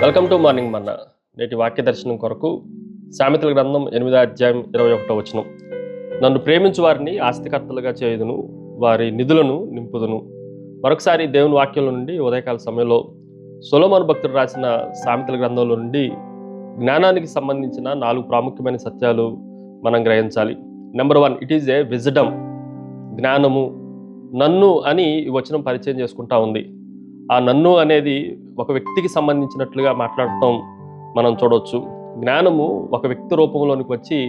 Welcome to morning మన్నా. నేటి వాక్య దర్శనం కొరకు సామెతల గ్రంథం 8వ అధ్యాయం 21వ వచనం. నన్ను ప్రేమించు వారిని ఆస్తికర్తలుగా చేయుదును, వారి నిధులను నింపుదును. మరొకసారి దేవుని వాక్యంలో నుండి ఉదయకాల సమయంలో సొలొమోను భక్తుడు రాసిన సామెతల గ్రంథంలో నుండి జ్ఞానానికి సంబంధించిన 4 ప్రాముఖ్యమైన సత్యాలు మనం గ్రహించాలి. Number 1, it is a wisdom. జ్ఞానము. నన్ను అని ఈ వచనం పరిచయం చేసుకుంటా ఉంది. ఆ నన్ను అనేది ఒక వ్యక్తికి సంబంధించినట్లుగా మాట్లాడటం మనం చూడవచ్చు. జ్ఞానము ఒక వ్యక్తి రూపంలోనికి వచ్చి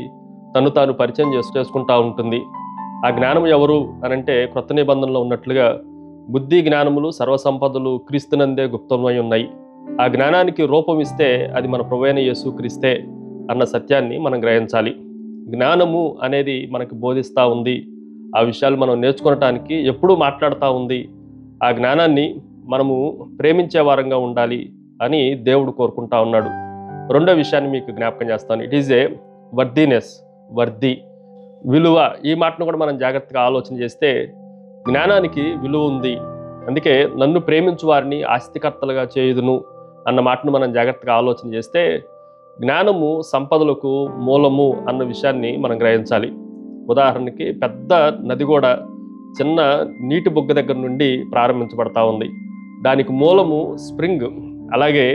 తను తాను పరిచయం చేసుకుంటా ఉంటుంది. ఆ జ్ఞానం ఎవరు అనంటే క్రొత్త నిబంధనలో ఉన్నట్లుగా బుద్ధి జ్ఞానములు సర్వసంపదలు క్రీస్తునందే గుప్తమై ఉన్నాయి. ఆ జ్ఞానానికి రూపం ఇస్తే అది మన ప్రభువైన యేసు క్రీస్తే అన్న సత్యాన్ని మనం గ్రహించాలి. జ్ఞానము అనేది మనకు బోధిస్తూ ఉంది. ఆ విషయాలు మనం నేర్చుకోవటానికి ఎప్పుడూ మాట్లాడుతూ ఉంది. ఆ జ్ఞానాన్ని మనము ప్రేమించే వారంగా ఉండాలి అని దేవుడు కోరుకుంటా ఉన్నాడు. రెండో విషయాన్ని మీకు జ్ఞాపకం చేస్తాను. It is a worthiness. Worthy, విలువ. ఈ మాటను కూడా మనం జాగ్రత్తగా ఆలోచన చేస్తే జ్ఞానానికి విలువ ఉంది. అందుకే నన్ను ప్రేమించు వారిని ఆస్తికర్తలుగా చేయుదును అన్న మాటను మనం జాగ్రత్తగా ఆలోచన చేస్తే జ్ఞానము సంపదలకు మూలము అన్న విషయాన్ని మనం గ్రహించాలి. ఉదాహరణకి పెద్ద నది కూడా చిన్న నీటి బొగ్గ దగ్గర నుండి ప్రారంభించబడతా ఉంది. దానికి మూలము స్ప్రింగ్. అలాగే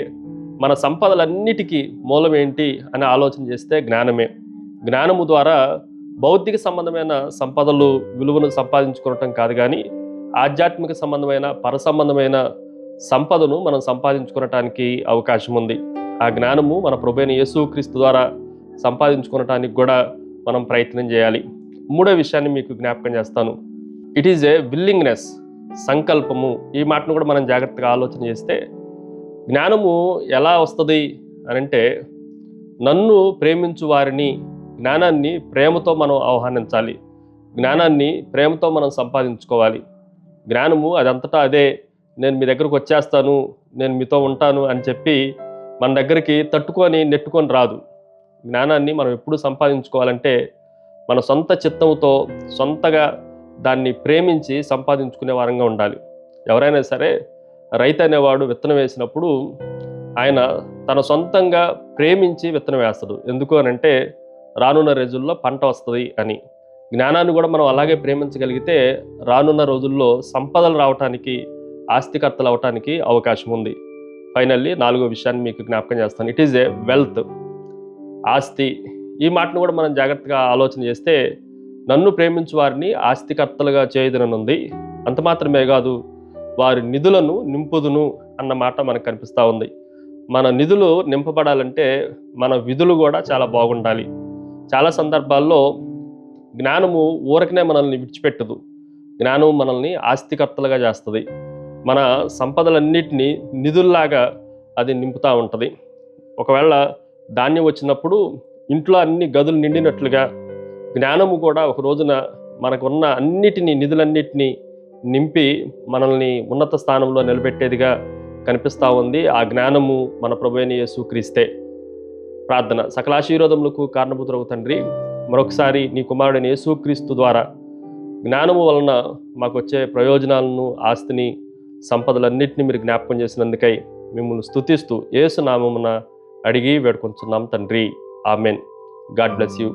మన సంపదలన్నిటికీ మూలం ఏంటి అని ఆలోచన చేస్తే జ్ఞానమే. జ్ఞానము ద్వారా భౌతిక సంబంధమైన సంపదలు విలువను సంపాదించుకోవటం కాదు, కానీ ఆధ్యాత్మిక సంబంధమైన పరసంబంధమైన సంపదను మనం సంపాదించుకోవటానికి అవకాశం ఉంది. ఆ జ్ఞానము మన ప్రభువైన యేసుక్రీస్తు ద్వారా సంపాదించుకోవటానికి కూడా మనం ప్రయత్నం చేయాలి. మూడో విషయాన్ని మీకు జ్ఞాపకం చేస్తాను. It is a willingness. సంకల్పము. ఈ మాటను కూడా మనం జాగ్రత్తగా ఆలోచన చేస్తే జ్ఞానము ఎలా వస్తుంది అనంటే నన్ను ప్రేమించు వారిని, జ్ఞానాన్ని ప్రేమతో మనం ఆహ్వానించాలి. జ్ఞానాన్ని ప్రేమతో మనం సంపాదించుకోవాలి. జ్ఞానము అదంతటా అదే నేను మీ దగ్గరకు వచ్చేస్తాను, నేను మీతో ఉంటాను అని చెప్పి మన దగ్గరికి తట్టుకొని నెట్టుకొని రాదు. జ్ఞానాన్ని మనం ఎప్పుడు సంపాదించుకోవాలంటే మన సొంత చిత్తంతో సొంతగా దాన్ని ప్రేమించి సంపాదించుకునే వారంగా ఉండాలి. ఎవరైనా సరే రైతు అనేవాడు విత్తనం వేసినప్పుడు ఆయన తన సొంతంగా ప్రేమించి విత్తనం వేస్తాడు. ఎందుకు అనంటే రానున్న రోజుల్లో పంట వస్తుంది అని. జ్ఞానాన్ని కూడా మనం అలాగే ప్రేమించగలిగితే రానున్న రోజుల్లో సంపదలు రావటానికి, ఆస్తికర్తలు అవటానికి అవకాశం ఉంది. ఫైనల్లీ 4వ విషయాన్ని మీకు జ్ఞాపకం చేస్తాను. It is a wealth. ఆస్తి. ఈ మాటను కూడా మనం జాగ్రత్తగా ఆలోచన చేస్తే నన్ను ప్రేమించు వారిని ఆస్తికర్తలుగా చేయుదుననుంది. అంత మాత్రమే కాదు, వారి నిధులను నింపుదును అన్న మాట మనకు కనిపిస్తూ ఉంది. మన నిధులు నింపబడాలంటే మన విధులు కూడా చాలా బాగుండాలి. చాలా సందర్భాల్లో జ్ఞానము ఊరకనే మనల్ని విడిచిపెట్టదు. జ్ఞానం మనల్ని ఆస్తికర్తలుగా చేస్తుంది. మన సంపదలన్నిటినీ నిధుల్లాగా అది నింపుతూ ఉంటుంది. ఒకవేళ ధాన్యం వచ్చినప్పుడు ఇంట్లో అన్ని గదులు నిండినట్లుగా జ్ఞానము కూడా ఒక రోజున మనకున్న అన్నిటినీ, నిధులన్నిటినీ నింపి మనల్ని ఉన్నత స్థానంలో నిలబెట్టేదిగా కనిపిస్తూ ఉంది. ఆ జ్ఞానము మన ప్రభువైన యేసుక్రీస్తే. ప్రార్థన. సకల ఆశీర్వాదములకు కారణభూతుడగు తండ్రి, మరొకసారి నీ కుమారుడైన యేసుక్రీస్తు ద్వారా జ్ఞానము వలన మాకు వచ్చే ప్రయోజనాలను, ఆస్తిని, సంపదలన్నింటినీ మీరు జ్ఞాపకం చేసినందుకై మిమ్మల్ని స్తుతిస్తూ యేసు నామమున అడిగి వేడుకొంచున్నాం తండ్రి. ఆమెన్. God bless you.